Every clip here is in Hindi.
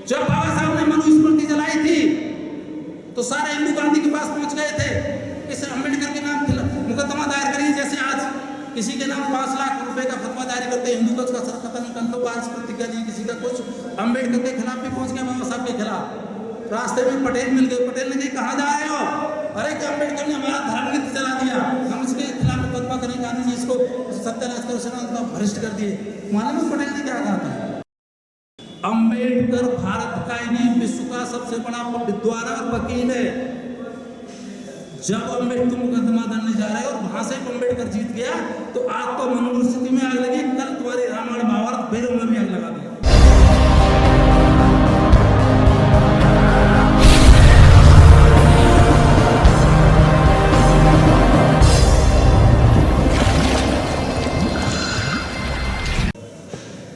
जब बाबा साहब ने मनुस्मृति जलाई थी तो सारे हिंदू गांधी के पास पहुंच गए थे, इस अम्बेडकर के नाम मुकदमा दायर करिए। जैसे आज किसी के नाम 5 लाख रुपए का फतवा जारी करते हैं, हिंदू का सर खत्म कंठों पांच प्रतिज्ञा दी, किसी का कुछ, अम्बेडकर के खिलाफ भी पहुंच गए, बाबा साहब के खिलाफ। रास्ते में पटेल मिल गए, पटेल ने कहा कहाँ जा रहे हो? अरे कि अम्बेडकर ने हमारा धर्म नीति चला दिया, हम इसके खिलाफ मुकदमा करें, गांधी जी इसको सत्यानाश कर भ्रष्ट कर दिए। मालूम है पटेल ने क्या कहा था? अम्बेडकर भारत का ही नहीं विश्व का सबसे बड़ा विद्वान और वकील है। जब अम्बेडकर मुकदमा लड़ने जा रहे हैं और वहां से अम्बेडकर जीत गया तो आज तो मनुस्मृति में आग लगी, कल तुम्हारी रामायण महाभारत वेदों में भी आग लगा दिया।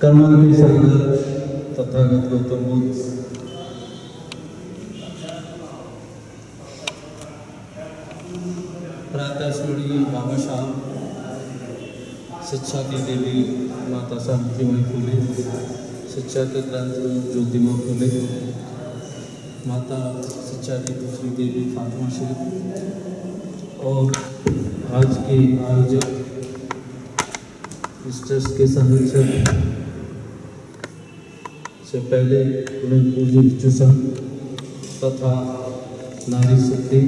कर्मल के सागर तथागत गौतम बुद्ध प्रातः स्मरणीय बाबा साहब, शिक्षा की देवी माता सावित्रीबाई फुले, शिक्षा के क्रांति ज्योतिबा फुले, माता शिक्षा की दूसरी देवी फातिमा शेख, और आज के आयोजक इस ट्रस्ट के संरक्षक से पहले उन्हें पूज्य भिक्षु संघ तथा नारी शक्ति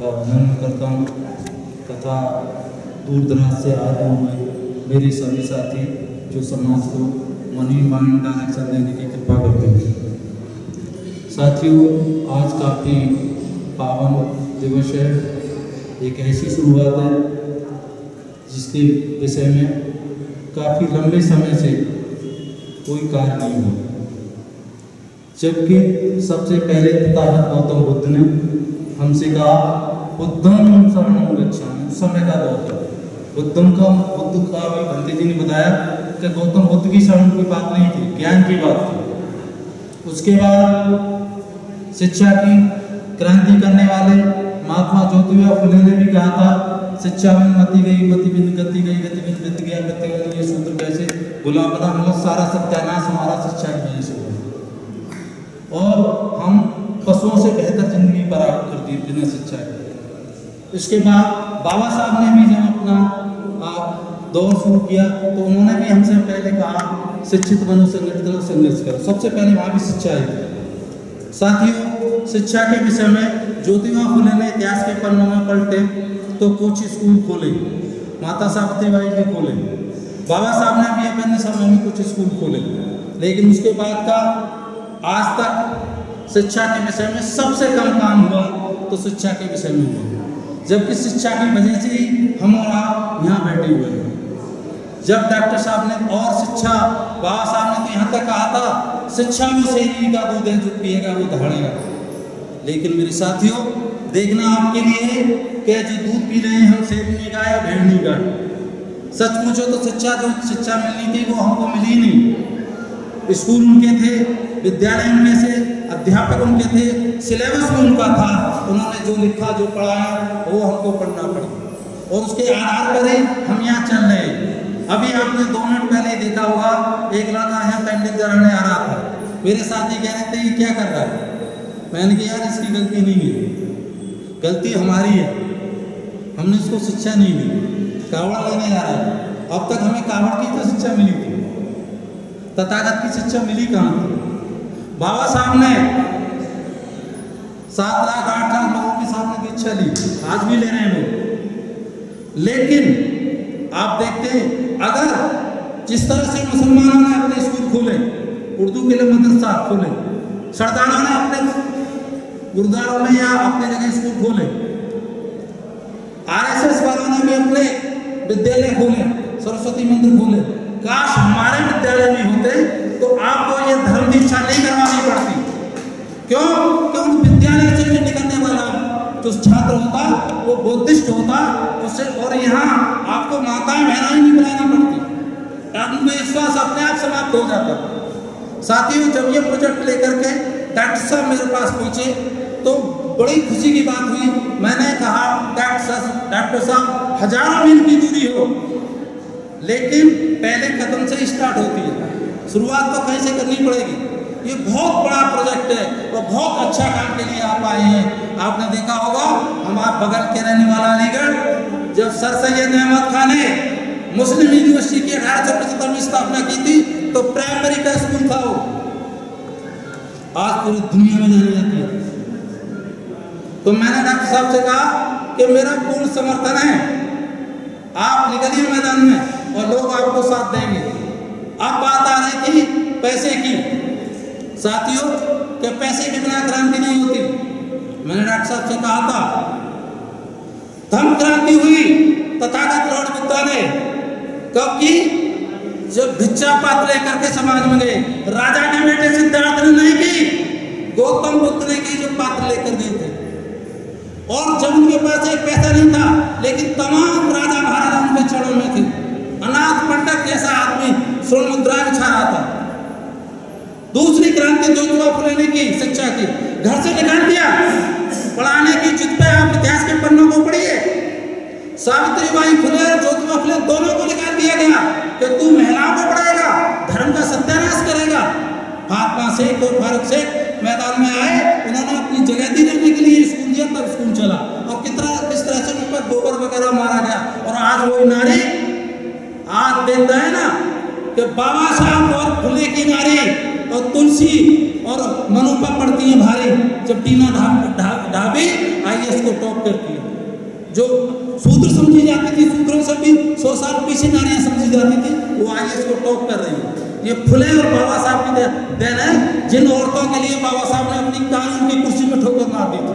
का वंदन करता हूँ, तथा दूर दराज से आए हुए मेरे सभी साथी जो समाज को मनी माइंड डायरेक्शन देने की कृपा करते हैं। साथियों, आज काफ़ी पावन दिवस है, एक ऐसी शुरुआत है जिसके विषय में काफ़ी लंबे समय से कोई कार्य नहीं हुआ, जबकि सबसे पहले तथागत गौतम बुद्ध ने हमसे कहा बुद्धं शरणं गच्छामि। समय का दौर था, बुद्ध का भी भंते जी ने बताया कि गौतम बुद्ध की शरण की बात नहीं थी, ज्ञान की बात थी। उसके बाद शिक्षा की क्रांति करने वाले महात्मा ज्योतिबा फुले ने भी कहा था शिक्षा में मति गई, मति बिंद गति गई, गति बिंद वित्त गया, वित्त गया, ये सूत्र कैसे गुलाम बना, हम सारा सत्यानाश हमारा शिक्षा की वजह से हुआ और हम पशुओं से बेहतर जिंदगी बराबर कर दी बिना शिक्षा के। इसके बाद बाबा साहब ने भी जब अपना दौर शुरू किया तो उन्होंने भी हमसे पहले कहा शिक्षित बनो, संगठित करो, संघर्ष करो। सबसे पहले वहाँ भी शिक्षा है। साथियों, शिक्षा के विषय में ज्योतिबा फुले ने इतिहास के पन्नों में पलटे तो कुछ स्कूल खोले, माता सावित्रीबाई जी खोले, बाबा साहब ने भी अपने समय में कुछ स्कूल खोले, लेकिन उसके बाद का आज तक शिक्षा के विषय में सबसे कम काम हुआ तो शिक्षा के विषय में हुआ, जबकि शिक्षा की वजह से ही हम और आप यहाँ बैठे हुए हैं। जब डॉक्टर साहब ने और शिक्षा, बाबा साहब ने तो यहाँ तक कहा था शिक्षा में शेरनी का दूध है, जो पिएगा वो दहाड़ेगा। लेकिन मेरे साथियों, देखना आपके लिए कि जो दूध पी रहे हैं हम शेरनी का या भेड़नी का। सच पूछो तो जो शिक्षा मिलनी थी वो हमको मिली नहीं। स्कूल उनके थे, विद्यालय उनमें से, अध्यापक उनके थे, सिलेबस भी उनका था, उन्होंने जो लिखा जो पढ़ाया वो हमको पढ़ना पड़ा और उसके आधार पर ही हम यहाँ चल रहे हैं। अभी आपने 2 मिनट पहले देखा होगा एक लड़का यहाँ कैंटीन चढ़ाने आ रहा था, मेरे साथी कह रहे थे ये क्या कर रहा है? मैंने कहा यार इसकी गलती नहीं है, गलती हमारी है, हमने इसको शिक्षा नहीं दी, कावड़ लेने आ रहा है। अब तक हमें कावड़ की तो शिक्षा मिली थी, तथागत की शिक्षा मिली कहाँ थी? बाबा साहब ने 7 लाख 8 लाख लोगों के सामने दीक्षा ली, आज भी ले रहे हैं लोग। लेकिन आप देखते हैं अगर जिस तरह से मुसलमानों ने अपने स्कूल खोले, उर्दू के लिए मदरसा खोले, सरदारों ने अपने गुरुद्वारों में या अपने जगह स्कूल खोले, आरएसएस वालों ने भी अपने विद्यालय खोले, सरस्वती मंदिर खोले। काश हमारे विद्यालय में होते तो आपको ये धर्म दीक्षा नहीं करवानी पड़ती। क्यों? क्योंकि विद्यालय से निकलने वाला जो छात्र होता वो बुद्धिस्ट होता उससे, और यहाँ आपको माताएं बहनाएं नहीं बुलानी पड़ती, आत्मविश्वास अपने आप समाप्त हो जाता। साथियों, जब ये प्रोजेक्ट लेकर के डॉक्टर साहब मेरे पास पहुंचे तो बड़ी खुशी की बात हुई। मैंने कहा डॉक्टर साहब, हजारों मील की दूरी हो लेकिन पहले कदम से स्टार्ट होती है, शुरुआत तो कहीं से करनी पड़ेगी। ये बहुत बड़ा प्रोजेक्ट है और बहुत अच्छा काम के लिए आप आए हैं। आपने देखा होगा हमारे बगल के रहने वाला अलीगढ़, जब सर सैयद अहमद खान ने मुस्लिम यूनिवर्सिटी की 1875 में स्थापना की थी तो प्राइमरी का स्कूल था वो, आज पूरी दुनिया में जानी जाती है। तो मैंने डॉक्टर साहब से कहा कि मेरा पूर्ण समर्थन है, आप निकलिए मैदान में और लोग आपको साथ देंगे। अब बात आ रही थी पैसे की। साथियों, कि पैसे के बिना क्रांति नहीं होती। मैंने डॉक्टर साहब से कहा था धम्म क्रांति हुई तथागत लॉर्ड बुद्धा ने कब की? जब भिक्षा पात्र लेकर के समाज में गए। राजा के बेटे सिद्धार्थ ने नहीं की, गौतम बुद्ध ने की, जो पात्र लेकर गए थे। और जब उनके पास एक पैसा नहीं था, लेकिन तमाम राजा महाराजा उनके चरणों में थे। अनाथ पंडित जैसा आदमी स्वर्ण मुद्रा बिछा रहा था। दूसरी क्रांति ज्योतिबा फुले ने की, शिक्षा की, घर से निकाल दिया पढ़ाने की। जित पे आप इतिहास के पन्नों को पढ़िए, सावित्रीबाई फुले और ज्योतिबा फुले दोनों को निकाल दिया गया कि तू महिलाओं को पढ़ाएगा, धर्म का सत्यानाश करेगा। फातिमा शेख और फारूक शेख मैदान में आए, उन्होंने अपनी जगह दी रहने के लिए स्कूल दिया, तब स्कूल चला। और किस तरह से उन पर गोबर वगैरह मारा गया। और आज वही नारी आज देखता है ना कि बाबा साहब और फुले की नारी और तुलसी और मनुपा पड़ती है भारी, जब टीना ढाबी IAS को टॉप करती है। जो शूद्र समझी जाती थी, शूद्रों से भी 100 साल पीछे नारियां समझी जाती थी, वो IAS को टॉप कर रही है। ये फुले और बाबा साहब की देन है, जिन औरतों के लिए बाबा साहब ने अपनी कानून की कुर्सी में ठोकर मार दी थी।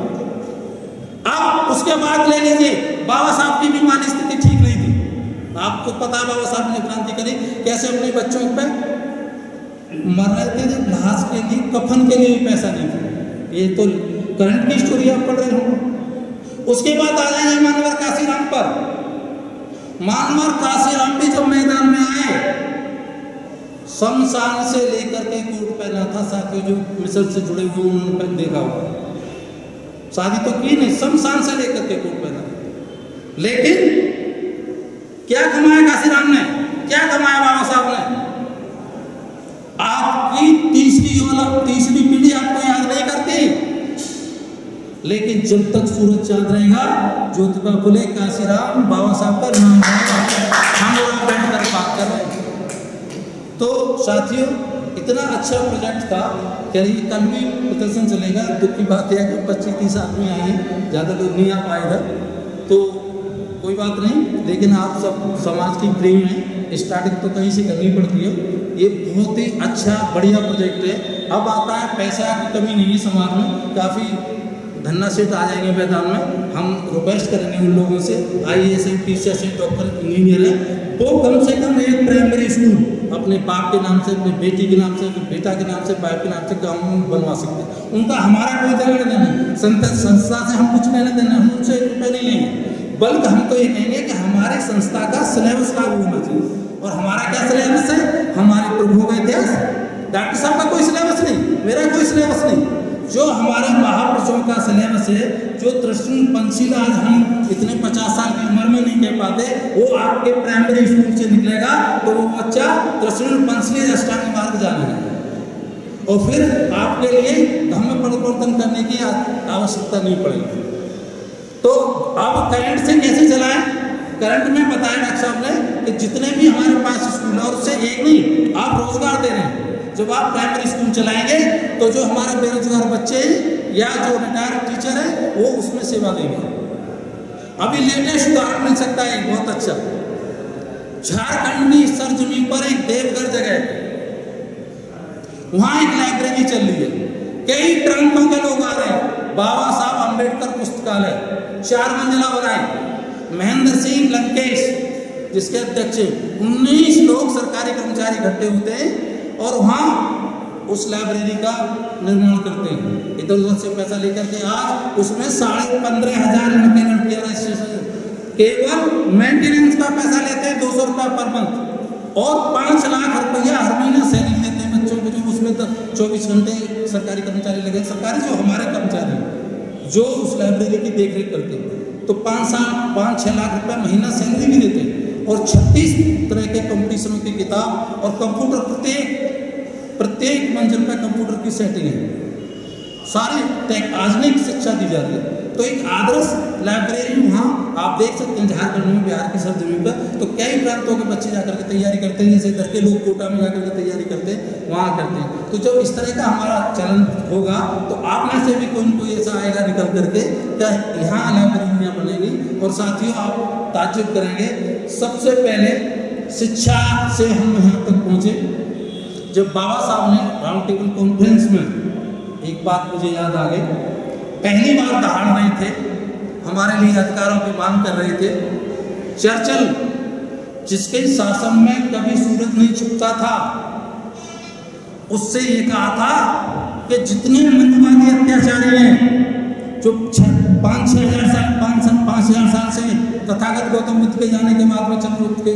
अब उसके बाद ले लीजिए, बाबा साहब की भी माली स्थिति ठीक नहीं थी। आपको पता है बाबा साहब ने क्रांति करी कैसे, अपने बच्चों पे मर रहे थे, जब लाश के लिए कफन के लिए भी पैसा नहीं था। ये तो करंट की स्टोरी आप पढ़ रहे हो। उसके बाद आ जाएंगे मानवर काशीराम पर। मानवर काशीराम भी जब मैदान में आए, शमशान से लेकर के कोट पहना था। साथियों, जो मिस्र से जुड़े हुए उन्होंने देखा होगा, शादी तो की नहीं, शमशान से लेकर के कोट पहना। लेकिन क्या कमाया काशीराम ने, क्या कमाया बाबा साहब ने? आपकी तीसरी पीढ़ी आपको याद नहीं करती, लेकिन जब तक सूरज चांद रहेगा, ज्योतिबा फुले, काशीराम, बाबा साहब का नाम रहेगा। हम लोग बैठ कर बात कर रहे हैं। तो साथियों, इतना अच्छा प्रोजेक्ट था कि कल भी प्रदर्शन चलेगा। दुख की बात यह है कि 25-30 आदमी आए हैं, ज़्यादा लोग नहीं आ पाए इधर, तो कोई बात नहीं। लेकिन आप सब समाज की प्रेम है, स्टार्टिंग तो कहीं से करनी पड़ती है। ये बहुत ही अच्छा बढ़िया प्रोजेक्ट है। अब आता है पैसा की कमी नहीं है समाज में, काफ़ी धन्ना सेठ आ जाएंगे मैदान में। हम रिक्वेस्ट करेंगे उन लोगों से, IAS से, टीचर से, डॉक्टर, इंजीनियर है, वो कम से कम एक प्राइमरी स्कूल अपने बाप के नाम से, अपने बेटी के नाम से, बेटा के नाम से, बाप के नाम से गाँव में बनवा सकते हैं। उनका हमारा कोई देना नहीं, संस्था से हम कुछ लेना देना, हम उनसे 1 रुपये नहीं लेंगे। बल्कि हम तो ये कहेंगे कि हमारे संस्था का सिलेबस लागू होना चाहिए। और हमारा क्या सिलेबस है? हमारे प्रभुओं का इतिहास। डॉक्टर साहब का कोई सिलेबस नहीं, मेरा कोई सिलेबस नहीं। जो हमारे महापुरुषों का सिलेबस है, जो त्रिशूल पंचशीला आज हम इतने 50 साल की उम्र में नहीं कह पाते, वो आपके प्राइमरी स्कूल से निकलेगा तो वो बच्चा त्रिशूल पंचशीला अष्टांग मार्ग जानेगा। और फिर आपके लिए धर्म परिवर्तन करने की आवश्यकता नहीं पड़ेगी। तो अब करंट से कैसे चलाएं? करंट में बताया डॉक्टर साहब ने कि जितने भी हमारे पास स्कूल है, और उससे एक नहीं, आप रोजगार दे रहे हैं। जब आप प्राइमरी स्कूल चलाएंगे तो जो हमारे बेरोजगार बच्चे या जो रिटायर्ड टीचर है वो उसमें सेवा देंगे। अभी लेटेस्ट उदाहरण मिल सकता है बहुत अच्छा, झारखंड में इस सरजमीन पर एक देवघर जगह है, वहां एक लाइब्रेरी चल रही है, कई प्रांतों के लोग आ रहे हैं। बाबा साहब अंबेडकर पुस्तकालय 4 मंजिला बनाए, महेंद्र सिंह लंकेश जिसके अध्यक्ष 19 लोग सरकारी कर्मचारी इकट्ठे होते हैं और वहाँ उस लाइब्रेरी का निर्माण करते हैं। इधर उधर से पैसा लेकर के आज उसमें 15,500 लड़के रजिस्ट्रेशन, केवल मेंटेनेंस का पैसा लेते हैं 200 रुपया पर मंथ, और 5 लाख रुपया हर महीना सैलरी देते हैं बच्चों को, जो उसमें तो 24 घंटे सरकारी कर्मचारी लगे, सरकारी जो हमारे कर्मचारी जो उस लाइब्रेरी की देखरेख करते हैं, तो 5-6 लाख रुपया महीना सैलरी भी देते हैं। और 36 तरह के कंपटीशनों की किताब और कंप्यूटर प्रत्येक प्रत्येक मंजिल पर कंप्यूटर की सेटिंग है, सारी आधुनिक शिक्षा दी जा रही है। तो एक आदर्श लाइब्रेरी वहाँ आप देख सकते हैं झारखंड में, बिहार की सरजमीन पर, तो कई प्रांतों के बच्चे जाकर के तैयारी करते हैं, जैसे इधर के लोग कोटा में जाकर के तैयारी करते हैं, वहाँ करते हैं। तो जब इस तरह का हमारा चलन होगा तो आप में से भी कोई न कोई ऐसा आएगा निकल करके, क्या यहाँ लाइब्रेरियाँ बनेगी। और साथियों आप ताज्जुब करेंगे, सबसे पहले शिक्षा से हम यहाँ तक पहुँचे जब बाबा साहब ने राउंड टेबल कॉन्फ्रेंस में, एक बात मुझे याद आ गई, पहली बार दहाड़ रहे थे, हमारे लिए अधिकारों की मांग कर रहे थे। चर्चिल जिसके शासन में कभी सूरज नहीं छुपता था, उससे ये कहा था कि जितने मनुवादी अत्याचारी हैं जो 5,000 साल से तथागत गौतम बुद्ध के जाने के बाद में, चंद्रगुप्त के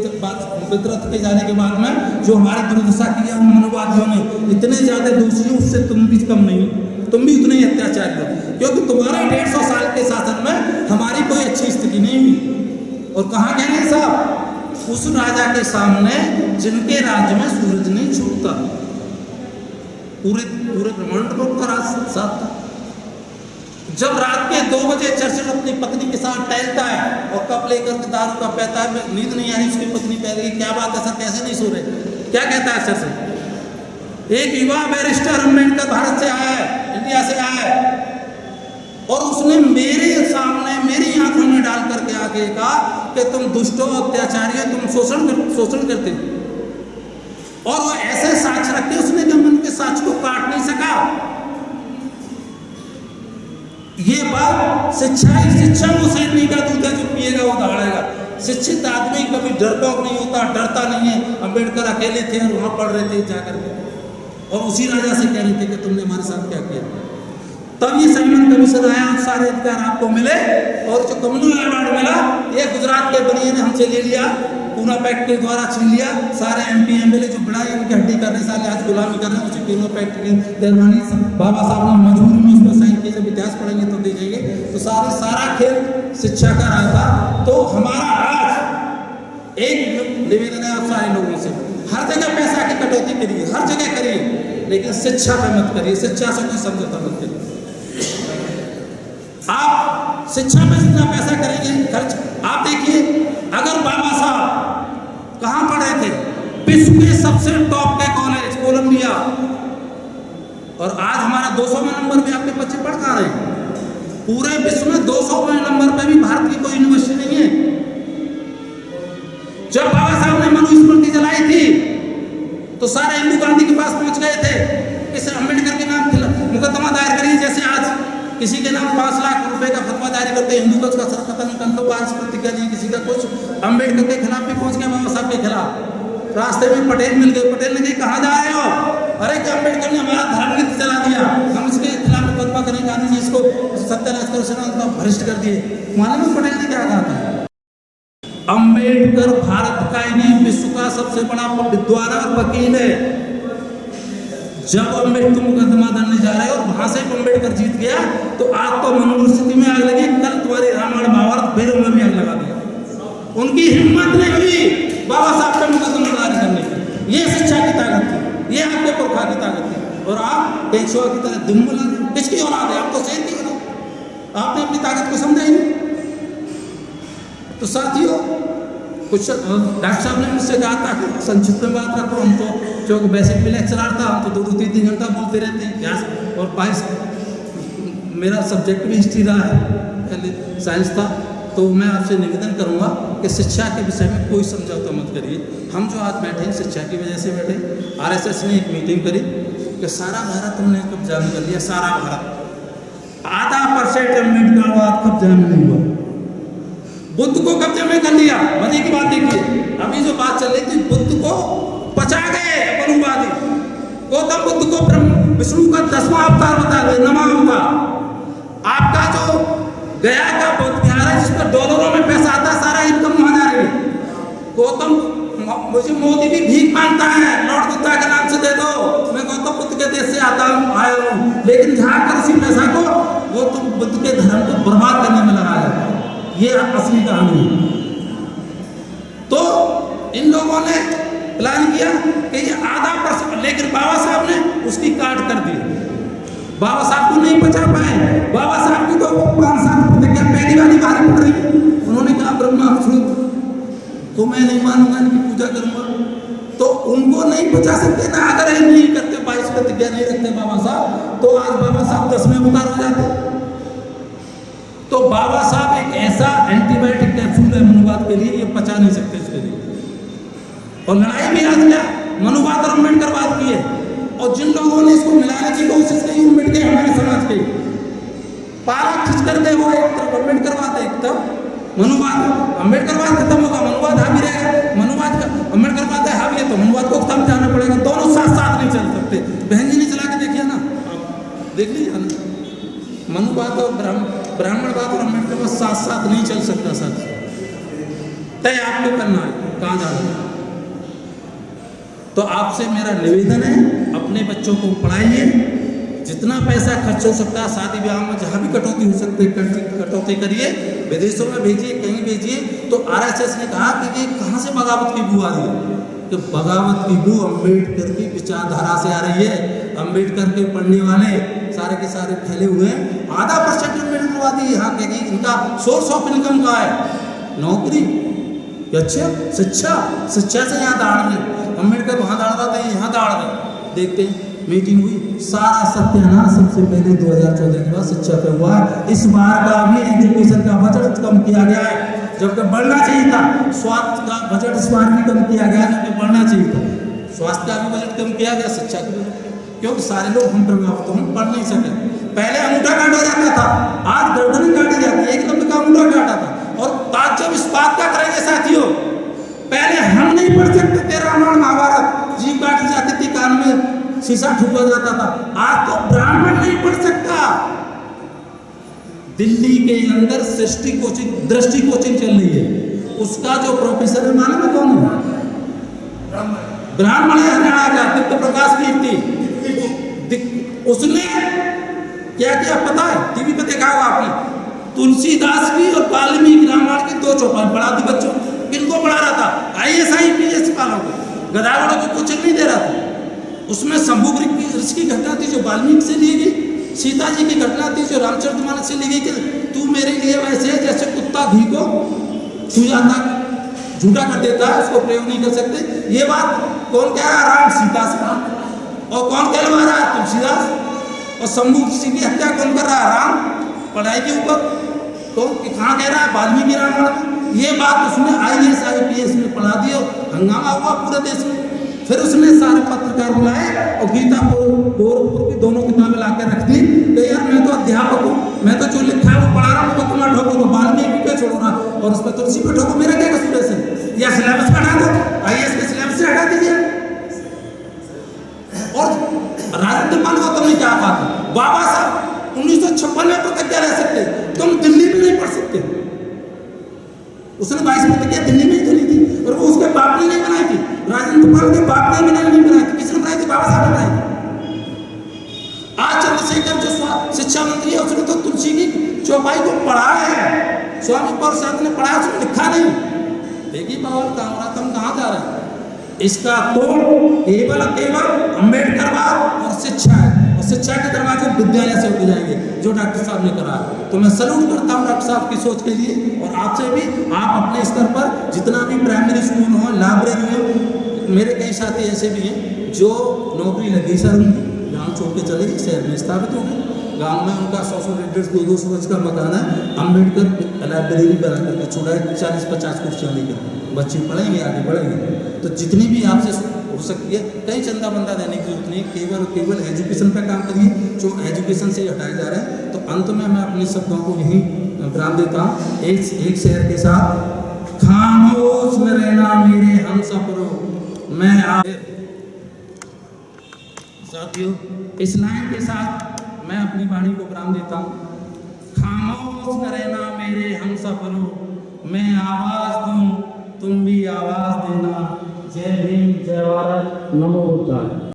विद्रथ के जाने के बाद में जो हमारी दुर्दशा की है उन मनुवादियों ने, इतने ज़्यादा दोषी, उससे तुम भी कम नहीं, तुम भी उतने ही अत्याचारी हो, क्योंकि तुम्हारे 150 साल के शासन में हमारी कोई अच्छी स्थिति नहीं हुई। और कहाँ गए साहब? उस राजा के सामने जिनके राज्य में सूरज नहीं छुपता, पूरे ब्रह्मांड को उनका राज साथ था। जब रात के 2 बजे चर्चिल अपनी पत्नी के साथ टहलता है और कप लेकर के दारू का पीता है, नींद नहीं आई, उसकी पत्नी कह रही क्या बात है सर, कैसे नहीं सो रहे? क्या कहता है चर्चिल? एक युवा बैरिस्टर अम्बेडकर भारत से आया है, इंडिया से आया है, और उसने मेरे सामने मेरी आंखों में डाल करके आके कहा कि तुम दुष्टो, अत्याचारी हो, तुम शोषण करते हो। और वो ऐसे साक्ष्य रखते, उसने जब उनके साक्ष्य को काट नहीं सका। ये बात शिक्षा वो सैनी का दूध है, जो पिएगा वो दहाड़ेगा। शिक्षित आदमी कभी डरपोक नहीं होता, डरता नहीं है। अम्बेडकर अकेले थे और वहां पढ़ रहे थे जाकर के, और उसी राजा से कह रहे थे कि तुमने हमारे साथ क्या किया। तब ये साइमन कमीशन आया, सारे अधिकार आपको मिले, और जो कम्युनल अवार्ड मिला ये गुजरात के बनिए ने हमसे ले लिया, पूना पैक्ट के द्वारा छीन लिया। सारे MP MLA जो बड़ा इनकी हड्डी कर रहे, साले आज गुलामी कर रहे हैं, उसी पूना पैक्ट की देरवानी बाबा साहब ने मजबूरी में उस पर साइन किए। जब इतिहास पढ़ेंगे तो देखेंगे। तो सारा खेल शिक्षा का रहा था। तो हमारा आज एक निवेदन है आप सारे लोगों से, हर जगह पैसा की कटौती करिए, हर जगह करिए, लेकिन शिक्षा पे मत करिए, शिक्षा से कोई समझौता मत करिए। आप शिक्षा में जितना पैसा करेंगे खर्च, आप देखिए अगर बाबा साहब कहाँ पढ़े थे, विश्व के सबसे टॉप के कॉलेज कोलंबिया, और आज हमारा 200वें नंबर पे आपके बच्चे पढ़ कहाँ रहे हैं? पूरे विश्व में 200वें नंबर पे भी भारत की कोई यूनिवर्सिटी नहीं है। जब बाबा साहब ने मनुस्मृति जलाई थी तो सारे इंदू गांधी के पास पहुंच गए थे, इस अम्बेडकर के नाम मुकदमा दायर करिए। जैसे आज किसी के नाम 5 लाख रुपए का फतवा जारी करते हैं, हिंदू का सर खत्म कर लो, 5 प्रतिज्ञा दी, किसी का कुछ। अम्बेडकर के खिलाफ भी पहुंच गए, बाबा साहब के खिलाफ। रास्ते में पटेल मिल गए, पटेल ने कहा कहाँ जा रहे हो? अरे कि अम्बेडकर ने हमारा धर्म नीति चला दिया, हम इसके खिलाफ मुकदमा करें, गांधी जी इसको सत्यानाश कर भ्रष्ट कर दिए। मालूम पटेल ने क्या कहा था? अम्बेडकर भारत का ही नहीं विश्व का सबसे बड़ा विद्वान और वकील है। जब अम्बेडकर मुकदमा लड़ने जा रहे हैं और वहां से अम्बेडकर जीत गया, तो आज तो मनुस्मृति में आग लगी, कल तुम्हारी रामायण महाभारत वेदों में भी आग लगा दिया। उनकी हिम्मत नहीं हुई बाबा साहब पे मुकदमा दायर करने की। ये शिक्षा की ताकत थी, ये आपके पुरखा की ताकत थी। और आप पेशवा की तरह दुम बुला रहे, किसकी औलाद है? आप तो शेर की औलाद, आपने अपनी ताकत को समझा ही नहीं। तो साथियों, कुछ डॉक्टर साहब ने मुझसे कहा था कि संक्षिप्त में बात रखो, हम तो जो बेसिक भी लेक्चरर था, हम तो 2-3 घंटा बोलते रहते हैं क्या। और 22 मेरा सब्जेक्ट भी हिस्ट्री रहा है, पहले साइंस था। तो मैं आपसे निवेदन करूंगा कि शिक्षा के विषय में कोई समझौता मत करिए। हम जो आज बैठे हैं शिक्षा की वजह से बैठे। RSS ने एक मीटिंग करी कि सारा भारत हमने कब्जा में कर लिया, सारा भारत। 0.5% अम्बेडकरवाद कब्जा में नहीं हुआ, बुद्ध को कब्जे में कर लिया। मजे की बात देखिए, अभी जो बात चल रही थी, बुद्ध को बचा गए मनुवादी। गौतम बुद्ध को विष्णु का 10वां अवतार बता गए, 9वां अवतार। आपका जो गया का बौद्ध विहार है, जिस पर डॉलरों में पैसा आता है, सारा इनकम वहां जा रही है। गौतम, मुझे मोदी भी भीख मांगता है, लॉर्ड बुद्धा के नाम से दे दो, मैं गौतम बुद्ध के देश से आया हूँ, लेकिन जहाँ कर उसी पैसा को गौतम बुद्ध के धर्म को बर्बाद करने में लगा है। ये असली कहानी है। तो इन लोगों ने प्लान किया कि ये आधा %, लेकिन बाबा साहब ने उसकी काट कर दी। बाबा साहब को नहीं बचा पाए। बाबा साहब की तो 5 साल प्रतिज्ञा पहली वाली भारी पड़ रही। उन्होंने कहा ब्रह्मा तो मैं नहीं मानूंगा, इनकी पूजा करूंगा। तो उनको नहीं बचा सकते ना, अगर ये नहीं करते 22 प्रतिज्ञा नहीं रखते बाबा साहब, तो आज बाबा साहब 10 में अवतार हो जाते। तो बाबा साहब एक ऐसा एंटीबायोटिक कैप्सूल है मनुवाद के लिए, ये पचा नहीं सकते इसके लिए। और लड़ाई भी आज क्या मनुवाद और अम्बेडकरवाद की है। और जिन लोगों ने इसको मिलाने की कोशिश की वो मिट गए हमारे समाज के। पारा खिंच कर दे वो एक तरफ अम्बेडकरवाद, एक तरफ मनुवाद। अम्बेडकरवाद खत्म होगा, मनुवाद हावी रहेगा। मनुवाद का अम्बेडकरवाद है हावी है तो मनुवाद को खत्म जाना पड़ेगा। दोनों साथ साथ नहीं चल सकते। बहन जी ने चला के देखिए ना, देख लीजिए ना, मनुवाद और ब्राह्मणवाद और अम्बेडकरवाद साथ साथ नहीं चल सकता। साथ तय आपको करना है कहाँ जाना है। तो आपसे मेरा निवेदन है, अपने बच्चों को पढ़ाइए, जितना पैसा खर्च हो सकता है शादी ब्याह में जहाँ भी कटौती हो सकती है कटौती करिए, विदेशों में भेजिए, कहीं भेजिए। तो RSS ने कहा कि ये कहाँ से बगावत की बू आ रही है, कि बगावत की बू अम्बेडकर की विचारधारा से आ रही है। अम्बेडकर के पढ़ने वाले सारे के सारे फैले हुए हैं। आधा % अम्बेडकरवादी यहाँ के, इनका सोर्स ऑफ इनकम का है नौकरी, अच्छा शिक्षा से यहाँ दाड़ रहे। अम्बेडकर वहाँ दाड़ रहा था, यहाँ दाड़ रहे। देखते हैं मीटिंग हुई, सारा सत्यानाश सबसे पहले 2014 के बाद शिक्षा पे हुआ। इस बार का भी एजुकेशन का बजट कम किया गया है, जबकि बढ़ना चाहिए था। स्वास्थ्य का बजट इस बार भी कम किया गया, जबकि बढ़ना चाहिए था। स्वास्थ्य का भी बजट कम किया गया, शिक्षा का बजट, क्योंकि सारे लोग हम प्रभावित, हम पढ़ नहीं सके। पहले अंगूठा काटा जाता था, आज गर्दन काटी जाती है। एक लंबे का अंगूठा काटा था। और ताज्जुब इस बात का करेंगे साथियों, पहले हम नहीं पढ़ सकते थे रामायण महाभारत, जीभ काटी जाती थी, कान में शीशा ठुका जाता था। आज तो ब्राह्मण नहीं पढ़ सकता। दिल्ली के अंदर दृष्टि कोचिंग चल रही है, उसका जो प्रोफेसर है मालूम है कौन है? ब्राह्मण है, हरियाणा का दिव्य प्रकाश कीर्ति। उसने क्या किया पता है? टीवी पे देखा होगा आपने, तुलसीदास की और वाल्मीकि रामायण की 2 चौपाई पढ़ा दी बच्चों। किनको पढ़ा रहा था? IAS IPS वालों को, गदावड़ों को कोचिंग नहीं दे रहा था। उसमें शंभु ऋषि की घटना थी जो वाल्मीकि से ली गई, सीता जी की घटना थी जो रामचरितमानस से ली गई कि तू मेरे लिए वैसे जैसे कुत्ता घी को छू जाता, झूठा कर देता है, उसको प्रयोग नहीं कर सकते। ये बात कौन कह रहा है? राम सीता से। और कौन कहलवा रहा है? तुलसीदास। और शंभु ऋषि की हत्या कौन कर रहा है? राम। पढ़ाई के ऊपर तो कहाँ कह रहा है? वाल्मीकि रामायण। ये बात उसने IAS IPS में पढ़ा दी और हंगामा हुआ पूरे देश में। फिर उसने सारे पत्रकार बुलाए और गीता गोरखपुर की दोनों किताबें लाकर रख दी कि यार मैं तो अध्यापक हूँ, मैं तो जो लिखा है वो पढ़ा रहा हूँ, तो तुम ठोको, तो वाल्मीकि पे छोड़ो ना और उस पर तुलसी पे ठोको, मेरा क्या कसूर है? या सिलेबस हटा दो, IAS के सिलेबस से हटा दीजिए। और राजेंद्र पाल गौतम ने क्या कहा था? बाबा साहब 1956 में प्रतिज्ञा ले सकते, तुम दिल्ली में नहीं पढ़ सकते। उसने 22 प्रतिज्ञा दिल्ली में ही तो ली थी, और वो उसके बाप ने नहीं बनाई थी। राजेंद्र पाल के बाप ने नहीं बनाई थी। किसने बनाई थी? बाबा साहब ने बनाई थी। आज चंद्रशेखर जो शिक्षा मंत्री है उसने तो तुलसी की चौपाई को पढ़ा है, स्वामी प्रसाद ने पढ़ा, उसने लिखा नहीं। देखिए बाबा कामराज हम कहाँ जा रहे हैं? इसका तोड़ केवल अम्बेडकरवाद और शिक्षा है, और शिक्षा के दरवाजे विद्यालय से होते जाएंगे, जो डॉक्टर साहब ने करा। तो मैं सैल्यूट करता हूँ डॉक्टर साहब की सोच के लिए। और आपसे भी, आप अपने स्तर पर जितना भी प्राइमरी स्कूल हो, लाइब्रेरी हो, मेरे कई साथी ऐसे भी हैं जो नौकरी लगी सर उनकी, गाँव छोड़ के चले गए, शहर में स्थापित हो गए। गाँव में उनका 100 150 200 गज का मकान है, अम्बेडकर लाइब्रेरी बना करके छोड़ा है, 40-50 कुर्सियाँ लेकर। बच्चे पढ़ेंगे, आगे बढ़ेंगे। तो जितनी भी आपसे हो सकती है, कहीं चंदा बंदा देने की जरूरत नहीं, केवल एजुकेशन पर काम करिए, जो एजुकेशन से हटाए जा रहे हैं। तो अंत में मैं अपने शब्दों को यहीं विराम देता हूँ एक शेर के साथ। खामोश में रहना मेरे हमसफरों, मैं साथियों इस लाइन के साथ मैं अपनी वाणी को विराम देता हूँ। खामोश में रहना मेरे हमसफरों, मैं आवाज दूं तुम भी आवाज देना। जय भीम, जय भारत, नमो बुद्धाय।